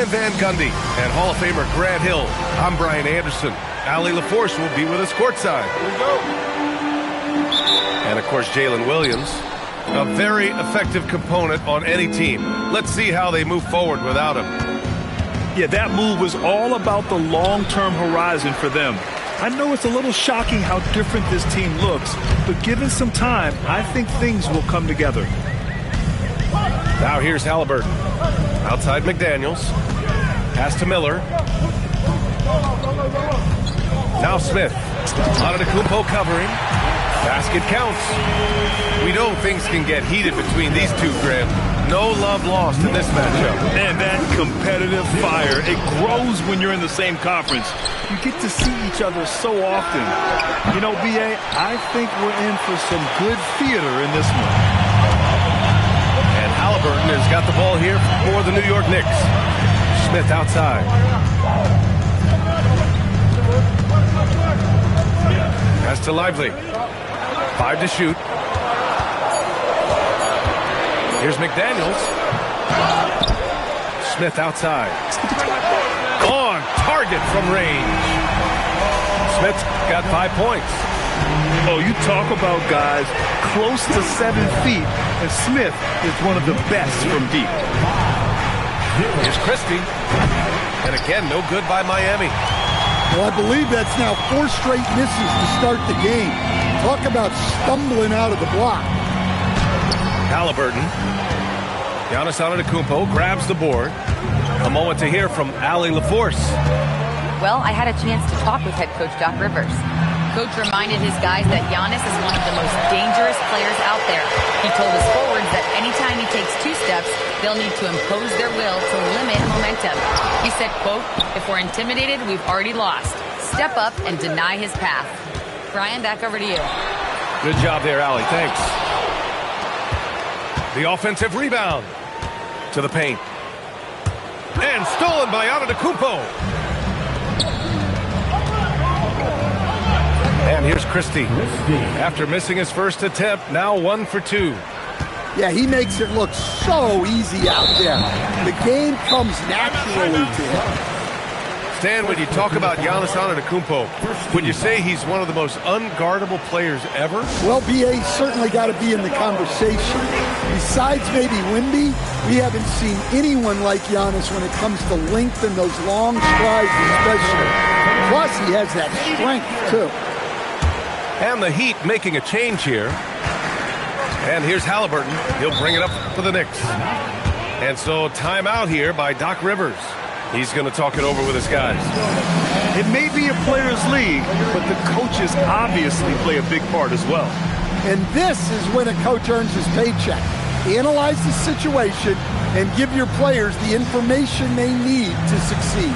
Van Gundy and Hall of Famer Grant Hill. I'm Brian Anderson. Allie LaForce will be with us courtside. Here we go. And, of course, Jalen Williams, a very effective component on any team. Let's see how they move forward without him. Yeah, that move was all about the long-term horizon for them. I know it's a little shocking how different this team looks, but given some time, I think things will come together. Now here's Halliburton. Outside McDaniels. Pass to Miller. Now Smith. Antetokounmpo covering. Basket counts. We know things can get heated between these two, Grant. No love lost in this matchup. And that competitive fire, it grows when you're in the same conference. You get to see each other so often. You know, B.A., I think we're in for some good theater in this one. And Halliburton has got the ball here for the New York Knicks. Smith outside. Pass to Lively. 5 to shoot. Here's McDaniels. Smith outside. On target from range. Smith's got 5 points. Oh, you talk about guys close to 7 feet, and Smith is one of the best from deep. Here's Christie. And again, no good by Miami. Well, I believe that's now 4 straight misses to start the game. Talk about stumbling out of the block. Halliburton. Giannis Antetokounmpo grabs the board. A moment to hear from Allie LaForce. Well, I had a chance to talk with head coach Doc Rivers. Coach reminded his guys that Giannis is one of the most dangerous players out there. He told his forwards that anytime he takes 2 steps, they'll need to impose their will to limit momentum. He said, quote, "If we're intimidated, we've already lost. Step up and deny his path." Brian, back over to you. Good job there, Allie. Thanks. The offensive rebound to the paint. And stolen by Antetokounmpo. And here's Christie. After missing his first attempt, now 1 for 2. Yeah, he makes it look so easy out there. The game comes naturally to him. Stan, when you talk about Giannis Antetokounmpo, would you say he's one of the most unguardable players ever? Well, B.A. certainly got to be in the conversation. Besides maybe Wemby, we haven't seen anyone like Giannis when it comes to length and those long strides especially. Plus, he has that strength, too. And the Heat making a change here. And here's Halliburton. He'll bring it up for the Knicks. And so timeout here by Doc Rivers. He's going to talk it over with his guys. It may be a players' league, but the coaches obviously play a big part as well. And this is when a coach earns his paycheck. Analyze the situation and give your players the information they need to succeed.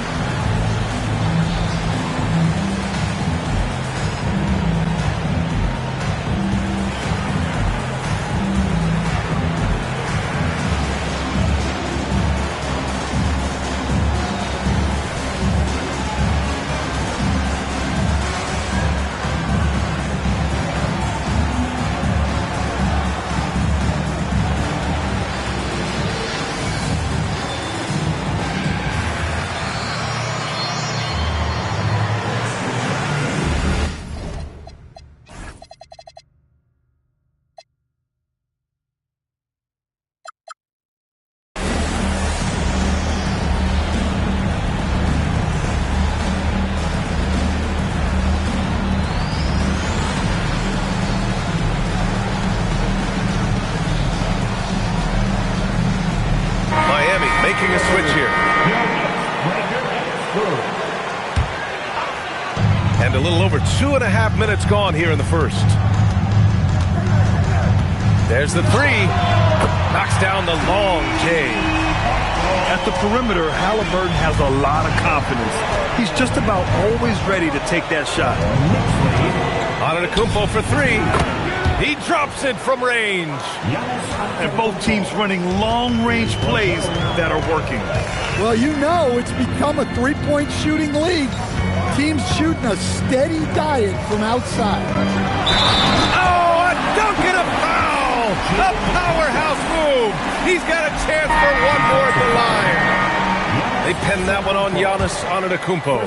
Making a switch here. And a little over 2.5 minutes gone here in the first. There's the 3. Knocks down the long J. At the perimeter, Halliburton has a lot of confidence. He's just about always ready to take that shot. Antetokounmpo for 3. He drops it from range. And both teams running long-range plays that are working. Well, you know it's become a three-point shooting league. Teams shooting a steady diet from outside. Oh, a dunk and a foul! A powerhouse move! He's got a chance for one more at the line. They pinned that one on Giannis Antetokounmpo.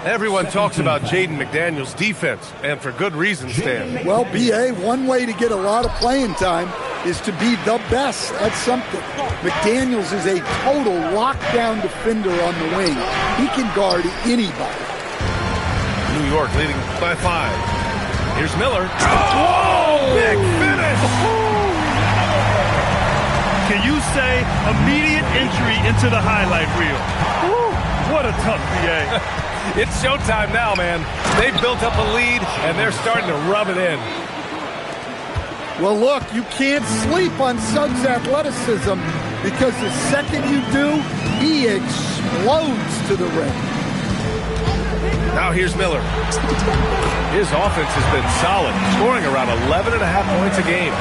Everyone talks about Jaden McDaniels' defense, and for good reason, Stan. Well, B.A., one way to get a lot of playing time is to be the best at something. McDaniels is a total lockdown defender on the wing. He can guard anybody. New York leading by 5. Here's Miller. Oh, big finish! Can you say immediate entry into the highlight reel? Woo, what a tough BA. It's showtime now, man. They've built up a lead, and they're starting to rub it in. Well, look, you can't sleep on Suggs' athleticism because the second you do, he explodes to the rim. Now here's Miller. His offense has been solid, scoring around 11.5 points a game.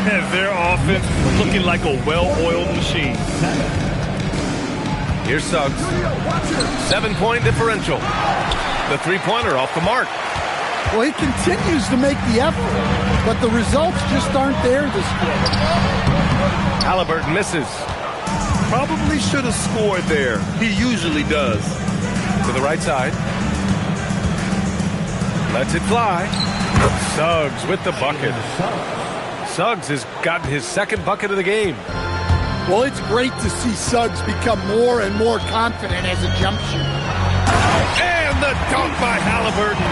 And their offense looking like a well-oiled machine. Here's Suggs. 7-point differential. The three-pointer off the mark. Well, he continues to make the effort, but the results just aren't there this quarter. Halliburton misses. Probably should have scored there. He usually does. To the right side. Lets it fly. Suggs with the bucket. Suggs has gotten his second bucket of the game. Well, it's great to see Suggs become more and more confident as a jump shooter. And the dunk by Halliburton.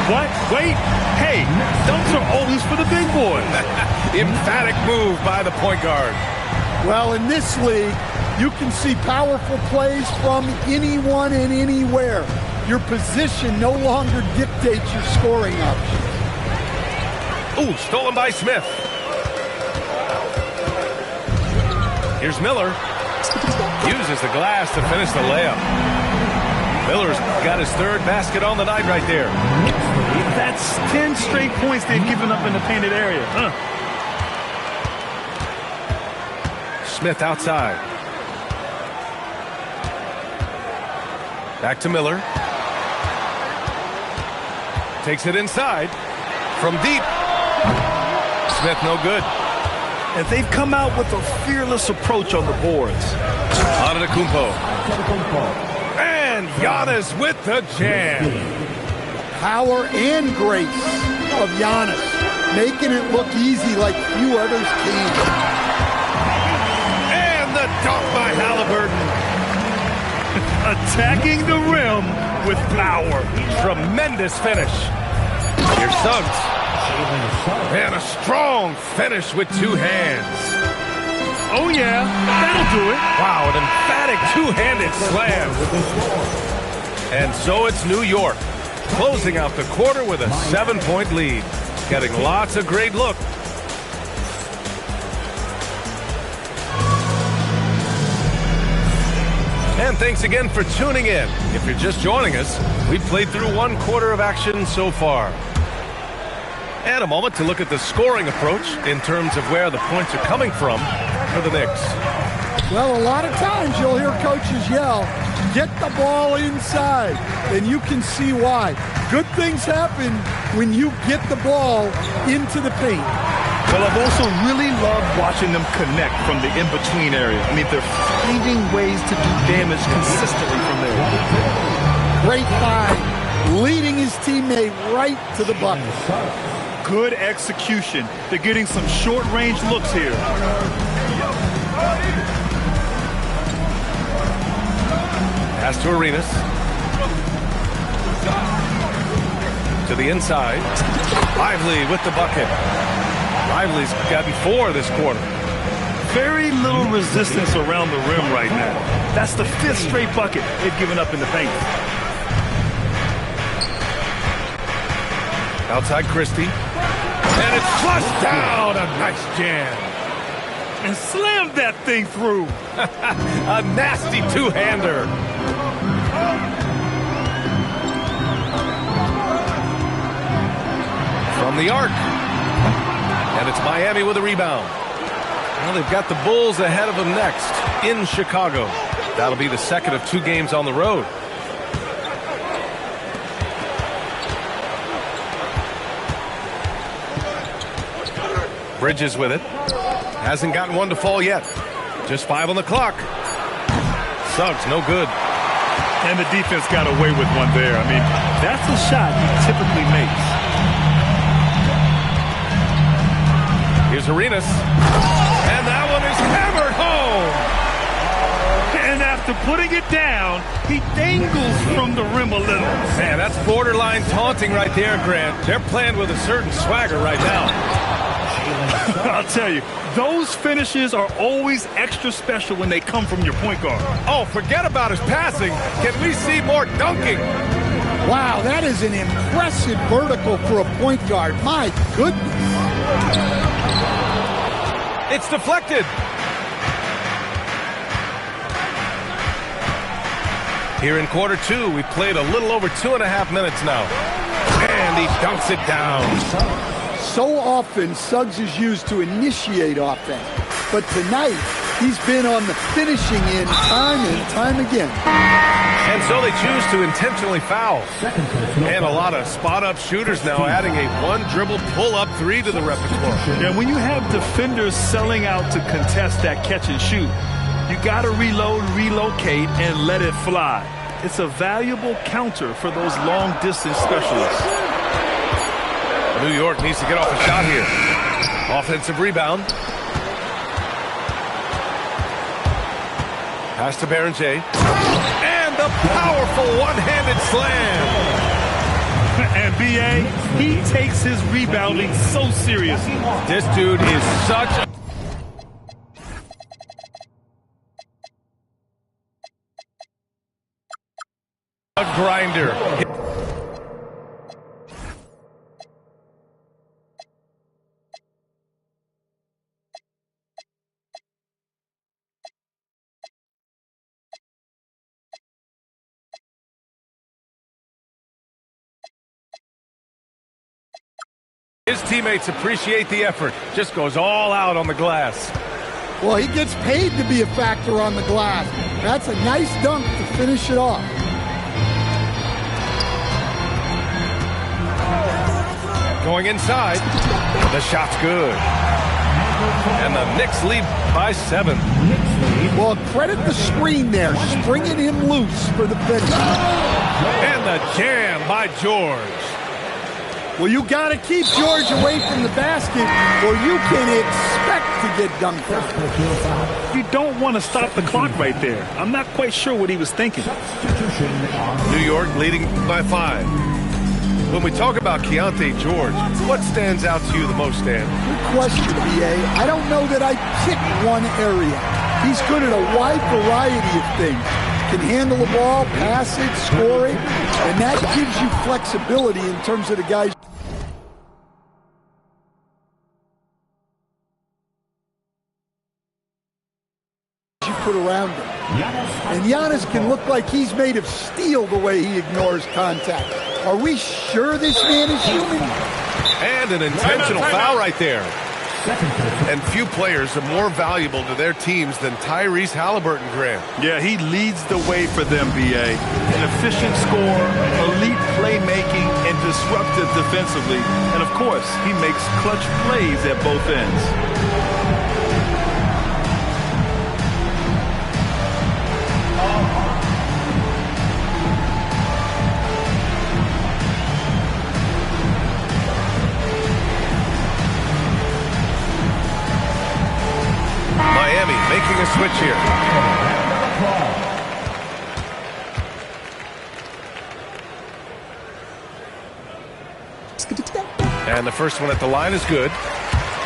What? Wait. Hey, dunks are always for the big boys. Emphatic move by the point guard. Well, in this league, you can see powerful plays from anyone and anywhere. Your position no longer dictates your scoring options. Ooh, stolen by Smith. Here's Miller. Uses the glass to finish the layup. Miller's got his third basket on the night right there. That's 10 straight points they've given up in the painted area. Smith outside. Back to Miller. Takes it inside. From deep. Smith no good. And they've come out with a fearless approach on the boards. Antetokounmpo. And Giannis with the jam. Power and grace of Giannis, making it look easy like few others can. And the dunk by Halliburton. Attacking the rim with power. Tremendous finish. Here's Suggs. And a strong finish with two hands. Oh, yeah, that'll do it. Wow, an emphatic two-handed slam. And so it's New York, closing out the quarter with a 7-point lead, getting lots of great looks. And thanks again for tuning in. If you're just joining us, we've played through one quarter of action so far. And a moment to look at the scoring approach in terms of where the points are coming from for the Knicks. Well, a lot of times you'll hear coaches yell, get the ball inside, and you can see why. Good things happen when you get the ball into the paint. Well, I've also really loved watching them connect from the in-between area. I mean, they're finding ways to do damage consistently from there. Great find, leading his teammate right to the bucket. Good execution. They're getting some short-range looks here. Pass to Arenas. To the inside. Lively with the bucket. Lively's gotten 4 this quarter. Very little resistance around the rim right now. That's the 5th straight bucket they've given up in the paint. Outside Christie. And it's flushed down. A nice jam. And slammed that thing through. A nasty two-hander. From the arc. And it's Miami with a rebound. Well, they've got the Bulls ahead of them next in Chicago. That'll be the second of 2 games on the road. Bridges with it. Hasn't gotten one to fall yet. Just 5 on the clock. Suggs, no good. And the defense got away with one there. I mean, that's a shot he typically makes. Here's Arenas. And that one is hammered home. And after putting it down, he dangles from the rim a little. Man, that's borderline taunting right there, Grant. They're playing with a certain swagger right now. I'll tell you, those finishes are always extra special when they come from your point guard. Oh, forget about his passing. Can we see more dunking? Wow, that is an impressive vertical for a point guard. My goodness. It's deflected. Here in quarter 2, we've played a little over 2.5 minutes now. And he dunks it down. So often, Suggs is used to initiate offense. But tonight, he's been on the finishing end time and time again. And so they choose to intentionally foul. And a lot of spot-up shooters now adding a one-dribble pull-up 3 to the repertoire. And when you have defenders selling out to contest that catch and shoot, you got to reload, relocate, and let it fly. It's a valuable counter for those long-distance specialists. New York needs to get off a shot here. Offensive rebound. Pass to Berenger. And the powerful one-handed slam. And B.A., he takes his rebounding so seriously. This dude is such a grinder. His teammates appreciate the effort. Just goes all out on the glass. Well, he gets paid to be a factor on the glass. That's a nice dunk to finish it off. Going inside. The shot's good. And the Knicks lead by 7. Well, credit the screen there, springing him loose for the finish. And the jam by George. Well, you got to keep George away from the basket or you can expect to get dunked on. You don't want to stop the clock right there. I'm not quite sure what he was thinking. New York leading by 5. When we talk about Keontae George, what stands out to you the most, Dan? Good question, B.A. I don't know that I pick one area. He's good at a wide variety of things. Can handle the ball, pass it, score it, and that gives you flexibility in terms of the guys you put around him. And Giannis can look like he's made of steel the way he ignores contact. Are we sure this man is human? And an intentional foul right there. And few players are more valuable to their teams than Tyrese Halliburton, Grant. Yeah, he leads the way for them, B.A. An efficient scorer, elite playmaking, and disruptive defensively. And, of course, he makes clutch plays at both ends. Miami making a switch here. And the first one at the line is good.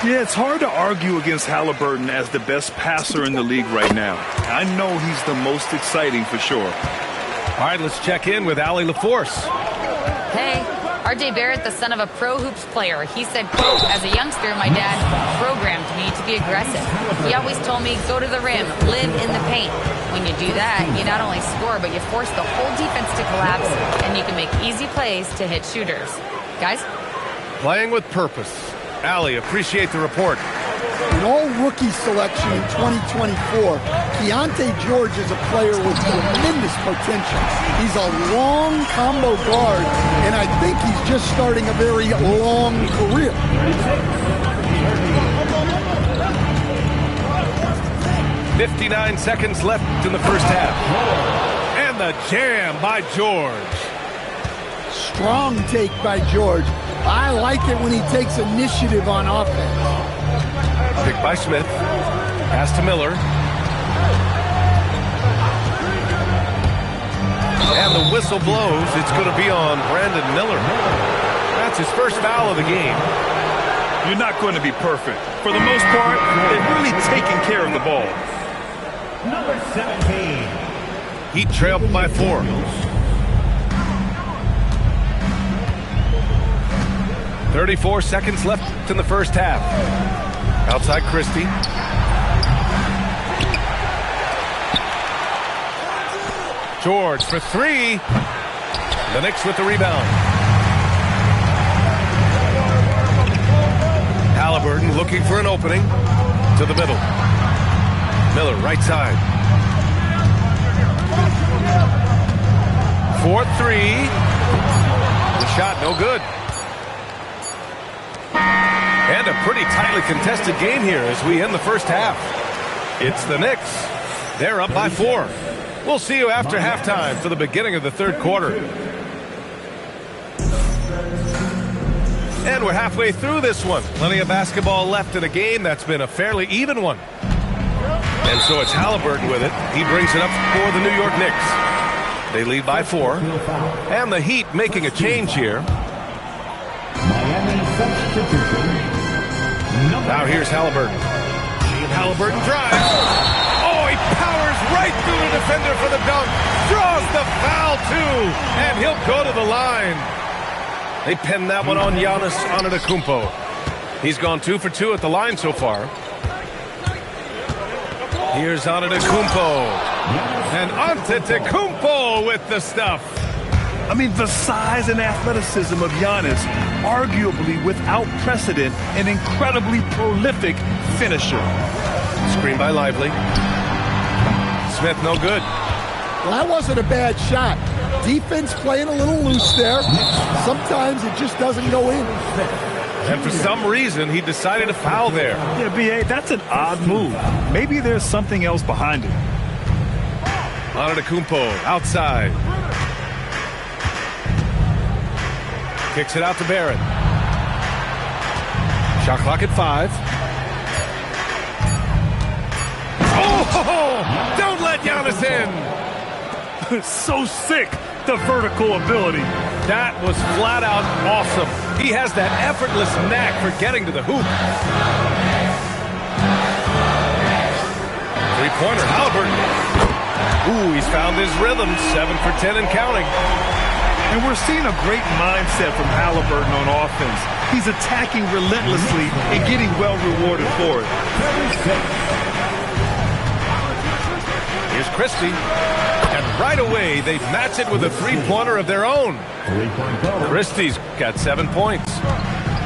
Yeah, it's hard to argue against Halliburton as the best passer in the league right now. I know he's the most exciting for sure. All right, let's check in with Allie LaForce. Hey, R.J. Barrett, the son of a pro hoops player. He said, quote, as a youngster, my dad programmed me to be aggressive. He always told me, go to the rim, live in the paint. When you do that, you not only score, but you force the whole defense to collapse, and you can make easy plays to hit shooters. Guys? Playing with purpose. Allie, appreciate the report. An all-rookie selection in 2024, Keontae George is a player with tremendous potential. He's a long combo guard, and I think he's just starting a very long career. 59 seconds left in the first half. And the jam by George. Strong take by George. I like it when he takes initiative on offense. Pick by Smith. Pass to Miller. And the whistle blows. It's going to be on Brandon Miller. That's his first foul of the game. You're not going to be perfect. For the most part, they're really taking care of the ball. Number 17. Heat trailed by 4. "34 seconds left in the first half. Outside Christie. George for 3. The Knicks with the rebound. Halliburton looking for an opening. To the middle. Miller right side. 4-3. The shot no good. And a pretty tightly contested game here as we end the first half. It's the Knicks. They're up by 4. We'll see you after halftime for the beginning of the third quarter. And we're halfway through this one. Plenty of basketball left in a game that's been a fairly even one. And so it's Halliburton with it. He brings it up for the New York Knicks. They lead by 4. And the Heat making a change here. Miami substitution. Now here's Halliburton. Halliburton drives. Oh, he powers right through the defender for the dunk. Draws the foul, too. And he'll go to the line. They pinned that one on Giannis Antetokounmpo. He's gone 2 for 2 at the line so far. Here's Antetokounmpo. And Antetokounmpo with the stuff. I mean, the size and athleticism of Giannis, arguably without precedent, an incredibly prolific finisher. Screen by Lively. Smith no good. Well, that wasn't a bad shot. Defense playing a little loose there. Sometimes it just doesn't go in. And for some reason, he decided to foul there. Yeah, B.A., that's an odd move. Maybe there's something else behind it. Antetokounmpo outside. Kicks it out to Barrett. Shot clock at 5. Oh! Don't let Giannis in! So sick, the vertical ability. That was flat out awesome. He has that effortless knack for getting to the hoop. Three-pointer, Halliburton. Ooh, he's found his rhythm. 7 for 10 and counting. And we're seeing a great mindset from Halliburton on offense. He's attacking relentlessly and getting well rewarded for it. Here's Christie. And right away, they match it with a three-pointer of their own. Christie's got 7 points.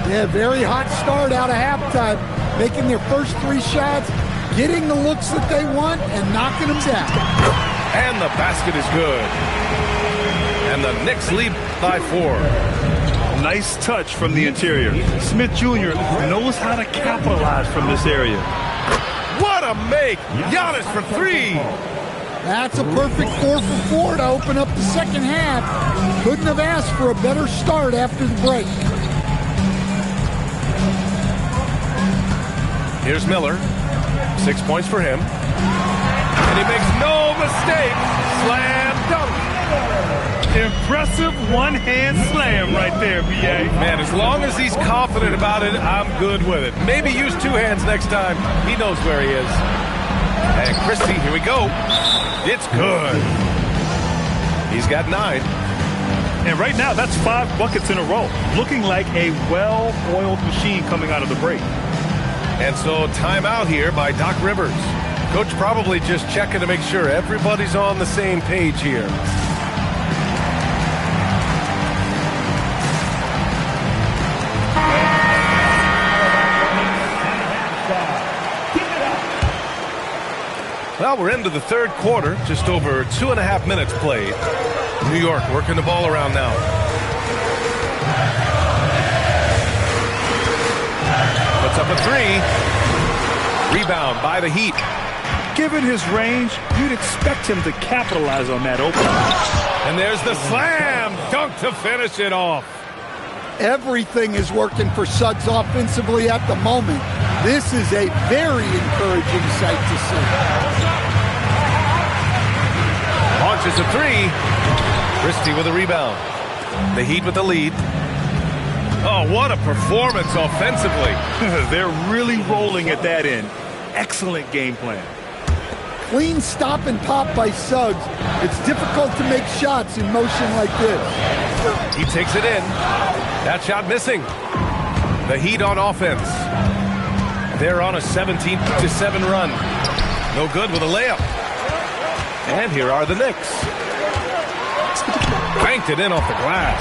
Yeah, very hot start out of halftime. Making their first 3 shots, getting the looks that they want, and knocking them down. And the basket is good. And the Knicks lead by 4. Nice touch from the interior. Smith Jr. knows how to capitalize from this area. What a make! Giannis for 3. That's a perfect 4 for 4 to open up the second half. Couldn't have asked for a better start after the break. Here's Miller. 6 points for him. And he makes no mistake. Slam dunk. Impressive one-hand slam right there, B.A. Man, as long as he's confident about it, I'm good with it. Maybe use 2 hands next time. He knows where he is. And Christie, here we go. It's good. He's got 9. And right now, that's 5 buckets in a row. Looking like a well-oiled machine coming out of the break. And so timeout here by Doc Rivers. Coach probably just checking to make sure everybody's on the same page here. Well, we're into the third quarter, just over 2.5 minutes played. New York working the ball around now. Puts up a 3. Rebound by the Heat. Given his range, you'd expect him to capitalize on that opening. And there's the slam dunk to finish it off. Everything is working for Suggs offensively at the moment. This is a very encouraging sight to see. Launches a three. Christie with a rebound. The Heat with the lead. Oh, what a performance offensively. They're really rolling at that end. Excellent game plan. Clean stop and pop by Suggs. It's difficult to make shots in motion like this. He takes it in. That shot missing. The Heat on offense. They're on a 17-7 run. No good with a layup. And here are the Knicks. Banked it in off the glass.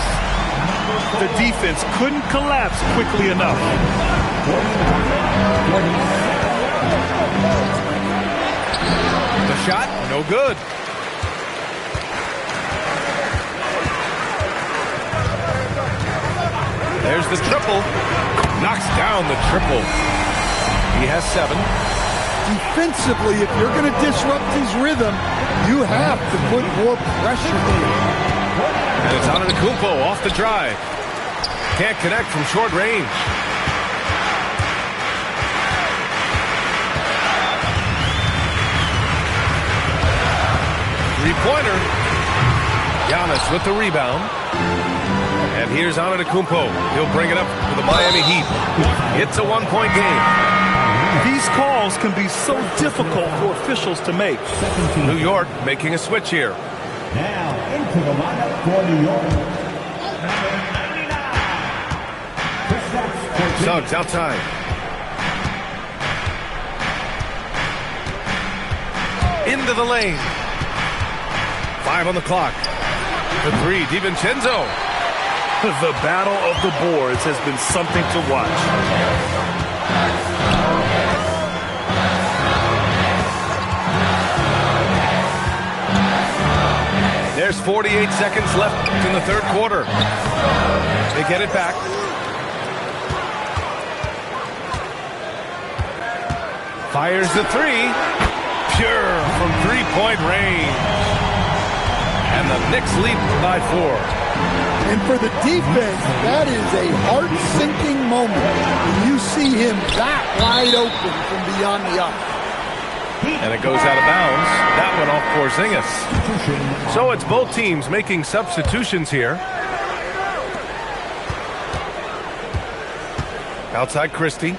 The defense couldn't collapse quickly enough. The shot, no good. There's the triple. Knocks down the triple. He has 7. Defensively, if you're going to disrupt his rhythm, you have to put more pressure on. And it's Antetokounmpo off the drive. Can't connect from short range. Three-pointer. Giannis with the rebound. And here's Antetokounmpo. He'll bring it up for the Miami Heat. It's a one-point game. These calls can be so difficult for officials to make. New York making a switch here. Now into the lineup for New York. Suggs outside. Into the lane. 5 on the clock. The three, DiVincenzo. The battle of the boards has been something to watch. There's 48 seconds left in the third quarter. They get it back. Fires the three. Pure from three-point range. And the Knicks lead by 4. And for the defense, that is a heart-sinking moment when you see him that wide open from beyond the arc. And it goes out of bounds. That one off Porzingis. So it's both teams making substitutions here. Outside Christie.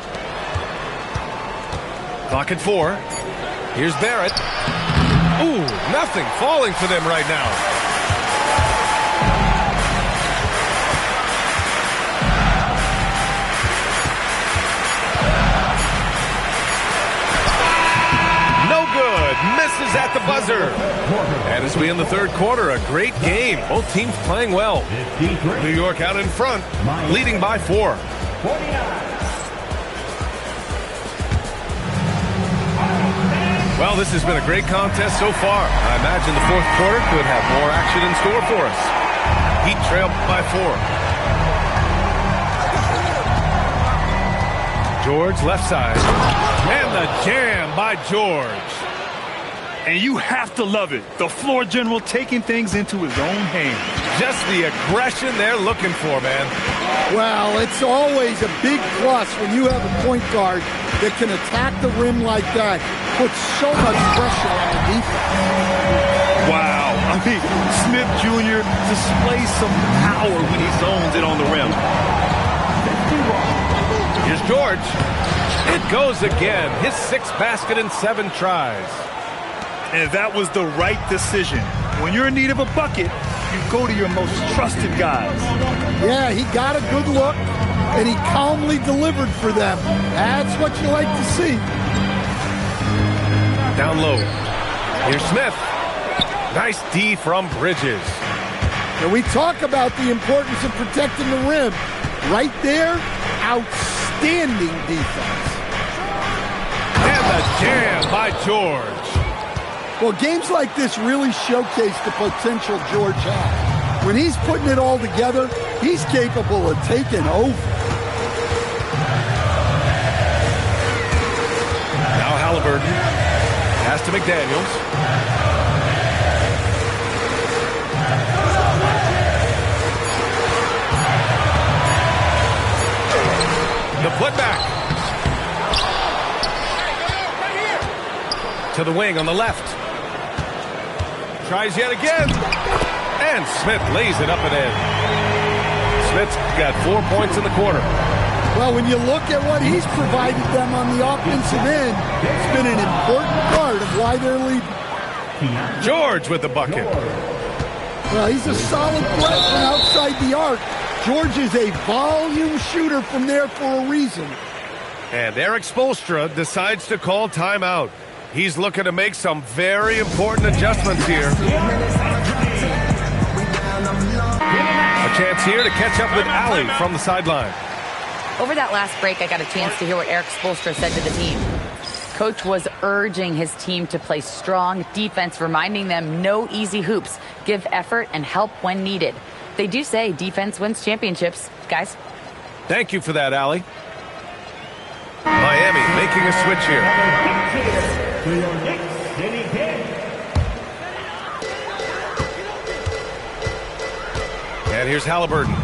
Clock at 4. Here's Barrett. Ooh, nothing falling for them right now. Misses at the buzzer. And as we end the third quarter, a great game. Both teams playing well. New York out in front, leading by 4. Well, this has been a great contest so far. I imagine the fourth quarter could have more action in store for us. Heat trail by 4. George left side. And the jam by George. And you have to love it. The floor general taking things into his own hands. Just the aggression they're looking for, man. Well, it's always a big plus when you have a point guard that can attack the rim like that. Puts so much pressure on the defense. Wow. I mean, Smith Jr. displays some power when he zones it on the rim. Here's George. It goes again. His 6th basket in 7 tries. And that was the right decision. When you're in need of a bucket, you go to your most trusted guys. Yeah, he got a good look, and he calmly delivered for them. That's what you like to see. Down low. Here's Smith. Nice D from Bridges. And we talk about the importance of protecting the rim. Right there, outstanding defense. And the jam by George. Well, games like this really showcase the potential George has. When he's putting it all together, he's capable of taking over. Now Halliburton Pass to McDaniels. The putback. To the wing on the left. Tries yet again. And Smith lays it up and in. Smith's got 4 points in the quarter. Well, when you look at what he's provided them on the offensive end, it's been an important part of why they're leading. George with the bucket. Well, he's a solid threat from outside the arc. George is a volume shooter from there for a reason. And Eric Spoelstra decides to call timeout. He's looking to make some very important adjustments here. A chance here to catch up with Allie from the sideline. Over that last break, I got a chance to hear what Eric Spoelstra said to the team. Coach was urging his team to play strong defense, reminding them no easy hoops, give effort and help when needed. They do say defense wins championships, guys. Thank you for that, Allie. Miami making a switch here. And here's Halliburton.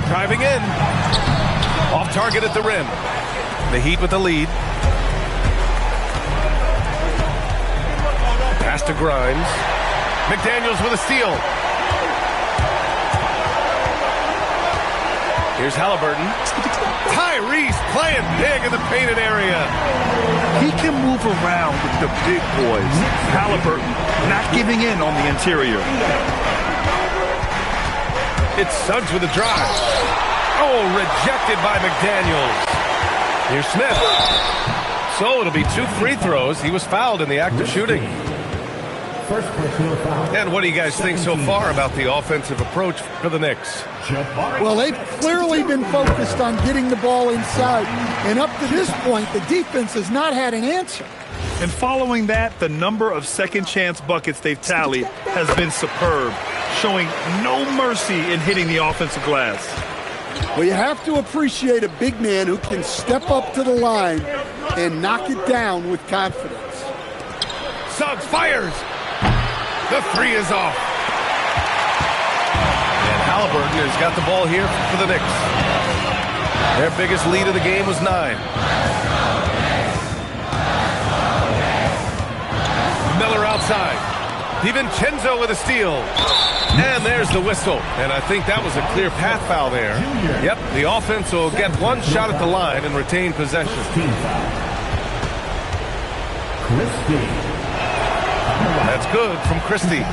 Driving in. Off target at the rim. The Heat with the lead. Pass to Grimes. McDaniels with a steal. Here's Halliburton. Tyrese playing big in the painted area. He can move around with the big boys. Halliburton not giving in on the interior. It's Suggs with a drive. Oh, rejected by McDaniels. Here's Smith. So it'll be 2 free throws. He was fouled in the act of shooting. First personal foul. And what do you guys think so far about the offensive approach for the Knicks? Well, they've clearly been focused on getting the ball inside. And up to this point, the defense has not had an answer. And following that, the number of second chance buckets they've tallied has been superb, showing no mercy in hitting the offensive glass. Well, you have to appreciate a big man who can step up to the line and knock it down with confidence. Suggs fires. The 3 is off. And Halliburton has got the ball here for the Knicks. Their biggest lead of the game was 9. Miller outside. DiVincenzo with a steal. And there's the whistle. And I think that was a clear path foul there. Yep, the offense will get 1 shot at the line and retain possession. Christie. That's good from Christie.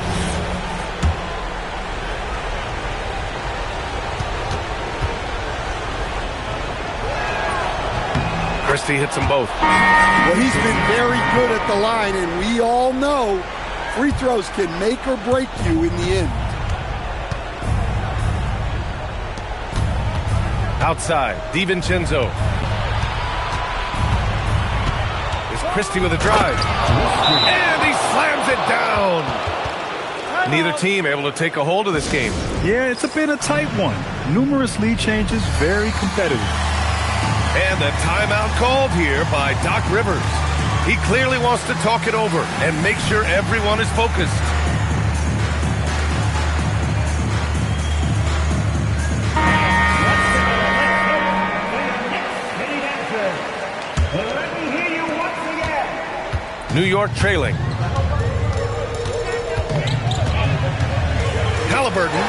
Christie hits them both. Well, he's been very good at the line, and we all know free throws can make or break you in the end. Outside, DiVincenzo. Is Christie with a drive. And he slams it down. Neither team able to take a hold of this game. Yeah, it's been a tight one. Numerous lead changes, very competitive. And the timeout called here by Doc Rivers. He clearly wants to talk it over and make sure everyone is focused. New York trailing. Halliburton.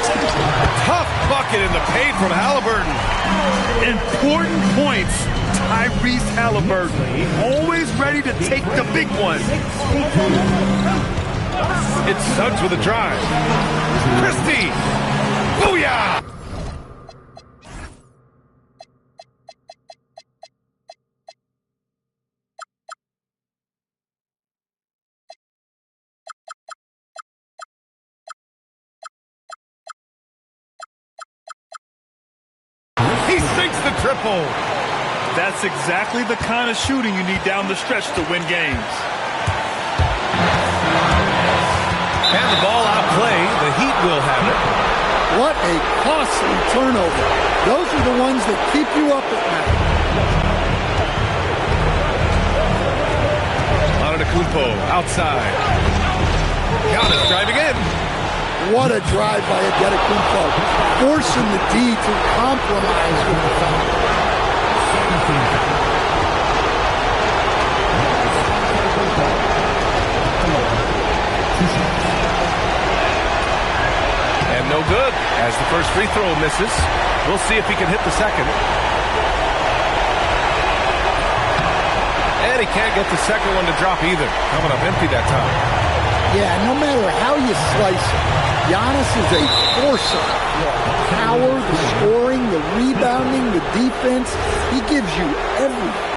Tough bucket in the paint from Halliburton. Important points, Tyrese Halliburton. Always ready to take the big one. It's Suggs with a drive. Christie. Booyah! He sinks the triple. That's exactly the kind of shooting you need down the stretch to win games. And the ball outplay. The Heat will have it. What a costly turnover. Those are the ones that keep you up at night. Antetokounmpo outside. Giannis driving in. What a drive by Antetokounmpo, forcing the D to compromise with the foul. And no good as the first free throw misses. We'll see if he can hit the second. And he can't get the second one to drop either. Coming up empty that time. Yeah, no matter how you slice it, Giannis is a forcer. The power, the scoring, the rebounding, the defense. He gives you everything.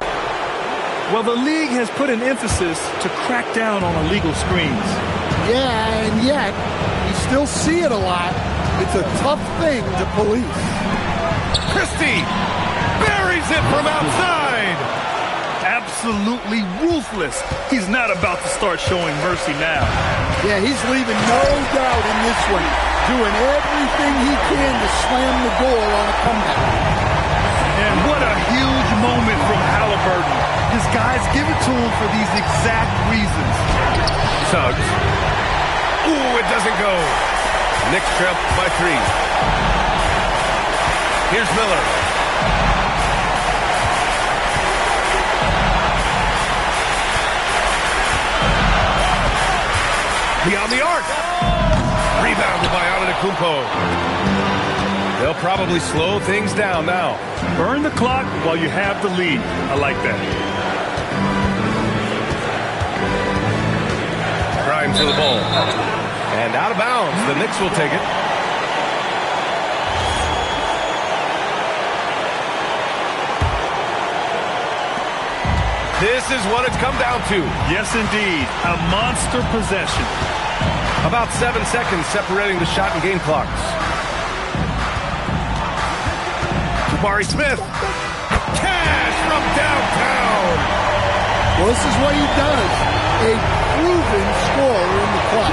Well, the league has put an emphasis to crack down on illegal screens. Yeah, and yet, you still see it a lot. It's a tough thing to police. Christie buries it from outside. Absolutely ruthless. He's not about to start showing mercy now. Yeah, he's leaving no doubt in this one. Doing everything he can to slam the door on a comeback. And what a huge moment from Halliburton. His guys give it to him for these exact reasons. Suggs. Ooh, it doesn't go. Knicks trail by 3. Here's Miller. Beyond the arc. Rebounded by Antetokounmpo. They'll probably slow things down now. Burn the clock while you have the lead. I like that. Grimes to the ball. And out of bounds. The Knicks will take it. This is what it's come down to. Yes, indeed. A monster possession. About 7 seconds separating the shot and game clocks. Jabari Smith. Cash from downtown. Well, this is what he does. A proven scorer in the club.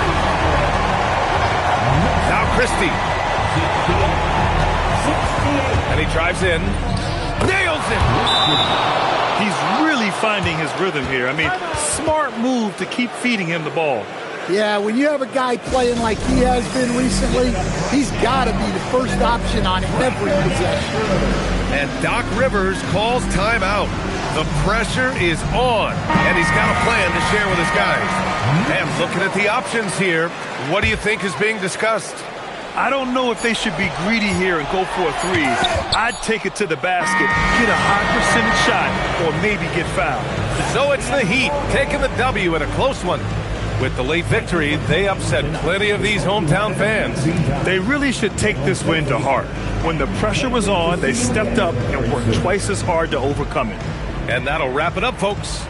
Now Christie. And he drives in. Nails it. He's really finding his rhythm here. I mean, smart move to keep feeding him the ball. Yeah, when you have a guy playing like he has been recently, he's got to be the first option on every possession. And Doc Rivers calls timeout. The pressure is on, and he's got a plan to share with his guys. And looking at the options here, what do you think is being discussed? I don't know if they should be greedy here and go for a 3. I'd take it to the basket, get a high percentage shot, or maybe get fouled. So it's the Heat taking the W in a close one. With the late victory, they upset plenty of these hometown fans. They really should take this win to heart. When the pressure was on, they stepped up and worked twice as hard to overcome it. And that'll wrap it up, folks.